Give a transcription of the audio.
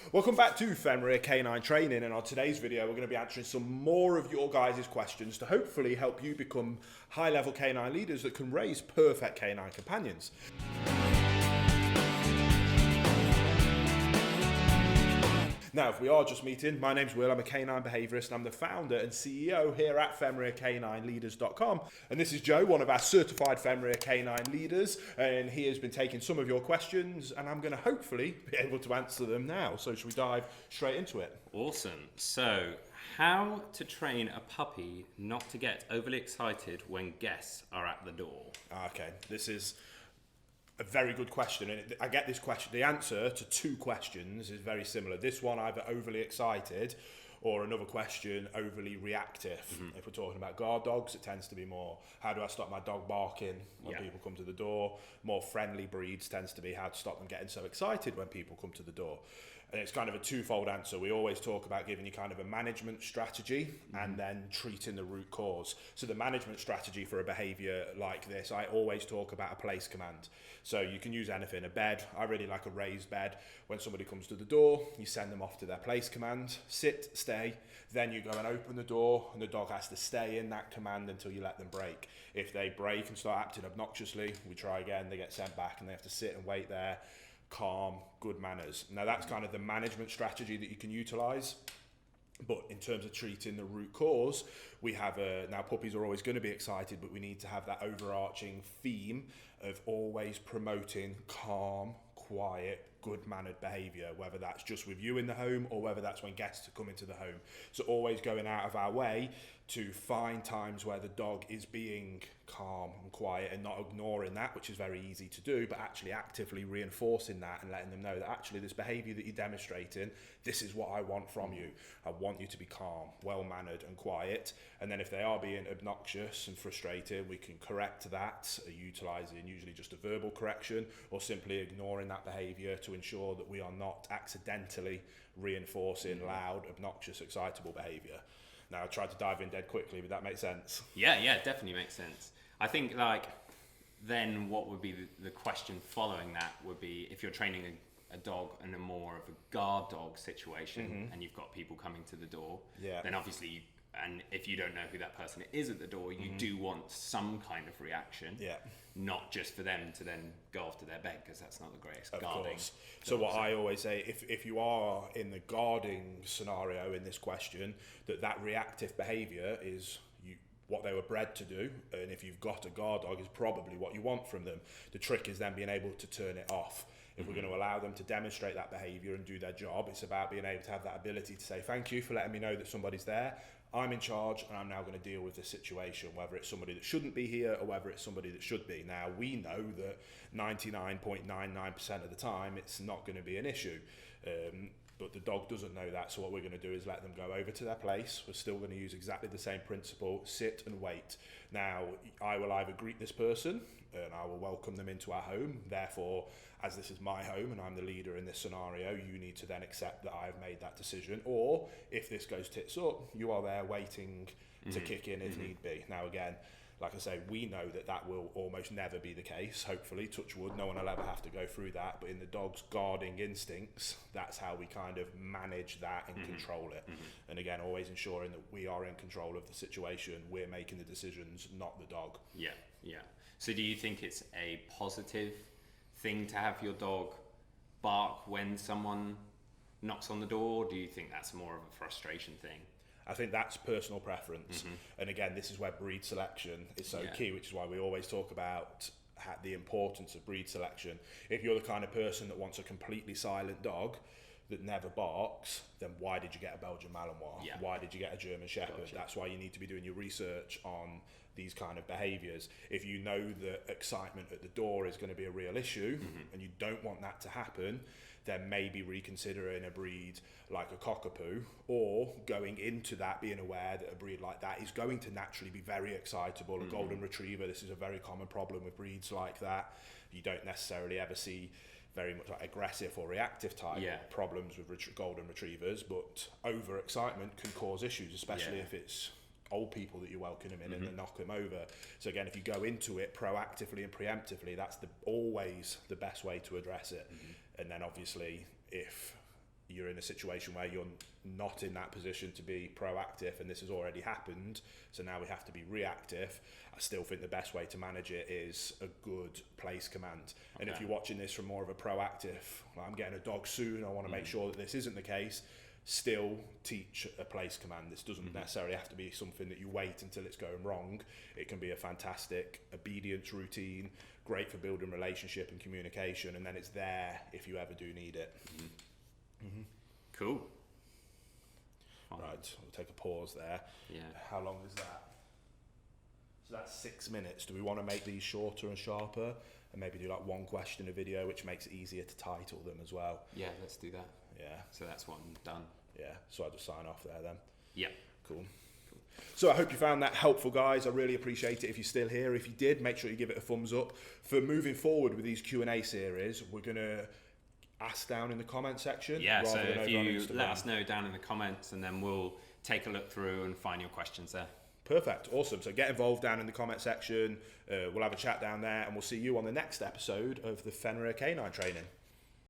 Welcome back to Fenrir Canine Training, and on today's video we're going to be answering some more of your guys' questions to hopefully help you become high-level canine leaders that can raise perfect canine companions. Now, if we are just meeting, my name's Will, I'm a canine behaviourist and I'm the founder and CEO here at FenrirCanineLeaders.com. And this is Joe, one of our certified Fenrir Canine Leaders, and he has been taking some of your questions and I'm going to hopefully be able to answer them now. So should we dive straight into it? Awesome. So, how to train a puppy not to get overly excited when guests are at the door? Okay, this is a very good question, and I get this question. The answer to two questions is very similar. This one, either overly excited, or another question, overly reactive. If we're talking about guard dogs, it tends to be more, how do I stop my dog barking when people come to the door? More friendly breeds tends to be how to stop them getting so excited when people come to the door. And it's kind of a twofold answer. We always talk about giving you kind of a management strategy and then treating the root cause. So the management strategy for a behavior like this, I always talk about a place command. So you can use anything, a bed. I really like a raised bed. When somebody comes to the door, you send them off to their place command, sit, stay. Then you go and open the door and the dog has to stay in that command until you let them break. If they break and start acting obnoxiously, we try again, they get sent back and they have to sit and wait there. Calm, good manners. Now that's kind of the management strategy that you can utilize. But in terms of treating the root cause, we have now puppies are always going to be excited, but we need to have that overarching theme of always promoting calm, quiet, good-mannered behaviour, whether that's just with you in the home or whether that's when guests come into the home. So always going out of our way to find times where the dog is being calm and quiet and not ignoring that, which is very easy to do, but actually actively reinforcing that and letting them know that actually this behaviour that you're demonstrating, this is what I want from you. I want you to be calm, well-mannered and quiet. And then if they are being obnoxious and frustrated, we can correct that, utilising usually just a verbal correction or simply ignoring that behaviour to ensure that we are not accidentally reinforcing loud, obnoxious, excitable behaviour. Now, I tried to dive in dead quickly, but that makes sense. Yeah, definitely makes sense. I think then what would be the question following that would be if you're training a dog in a more of a guard dog situation and you've got people coming to the door, then obviously, and if you don't know who that person is at the door, you do want some kind of reaction, not just for them to then go off to their bed, because that's not the greatest guarding. So what I always say, if you are in the guarding scenario in this question, that reactive behaviour is what they were bred to do, and if you've got a guard dog, is probably what you want from them. The trick is then being able to turn it off. If we're going to allow them to demonstrate that behaviour and do their job, it's about being able to have that ability to say, thank you for letting me know that somebody's there. I'm in charge and I'm now going to deal with the situation, whether it's somebody that shouldn't be here or whether it's somebody that should be. Now, we know that 99.99% of the time it's not going to be an issue. But the dog doesn't know that, so what we're going to do is let them go over to their place. We're still going to use exactly the same principle, sit and wait. Now, I will either greet this person and I will welcome them into our home. Therefore, as this is my home and I'm the leader in this scenario, you need to then accept that I have made that decision. Or if this goes tits up, you are there waiting to kick in if need be. Now, again, like I say, we know that will almost never be the case. Hopefully, touch wood, no one will ever have to go through that. But in the dog's guarding instincts, that's how we kind of manage that and control it. And again, always ensuring that we are in control of the situation. We're making the decisions, not the dog. Yeah. So do you think it's a positive thing to have your dog bark when someone knocks on the door? Or do you think that's more of a frustration thing? I think that's personal preference. And again, this is where breed selection is so key, which is why we always talk about the importance of breed selection. If you're the kind of person that wants a completely silent dog that never barks, then why did you get a Belgian Malinois? Why did you get a German Shepherd? Gotcha. That's why you need to be doing your research on these kind of behaviours. If you know that excitement at the door is going to be a real issue and you don't want that to happen, then maybe reconsidering a breed like a cockapoo, or going into that being aware that a breed like that is going to naturally be very excitable. A golden retriever, this is a very common problem with breeds like that. You don't necessarily ever see very much like aggressive or reactive type problems with golden retrievers, but overexcitement can cause issues, especially if it's old people that you're welcoming in and then knock them over. So again, if you go into it proactively and preemptively, that's always the best way to address it. And then obviously, if you're in a situation where you're not in that position to be proactive and this has already happened, so now we have to be reactive, I still think the best way to manage it is a good place command. And if you're watching this from more of a proactive, like, I'm getting a dog soon, I want to make sure that this isn't the case, still teach a place command. This doesn't necessarily have to be something that you wait until it's going wrong. It can be a fantastic obedience routine, great for building relationship and communication, and then it's there if you ever do need it. Cool. Right, we'll take a pause there. Yeah. How long is that? So that's 6 minutes. Do we want to make these shorter and sharper and maybe do like one question a video, which makes it easier to title them as well? Yeah, let's do that. Yeah. So that's one done. Yeah, so I'll just sign off there then. Yeah. Cool. So I hope you found that helpful, guys. I really appreciate it if you're still here. If you did, make sure you give it a thumbs up. For moving forward with these Q&A series, we're going to ask down in the comment section. Yeah, so if you Instagram. let us know down in the comments, and then we'll take a look through and find your questions there. Perfect, awesome. So get involved down in the comment section. We'll have a chat down there, and we'll see you on the next episode of the Fenrir Canine Training.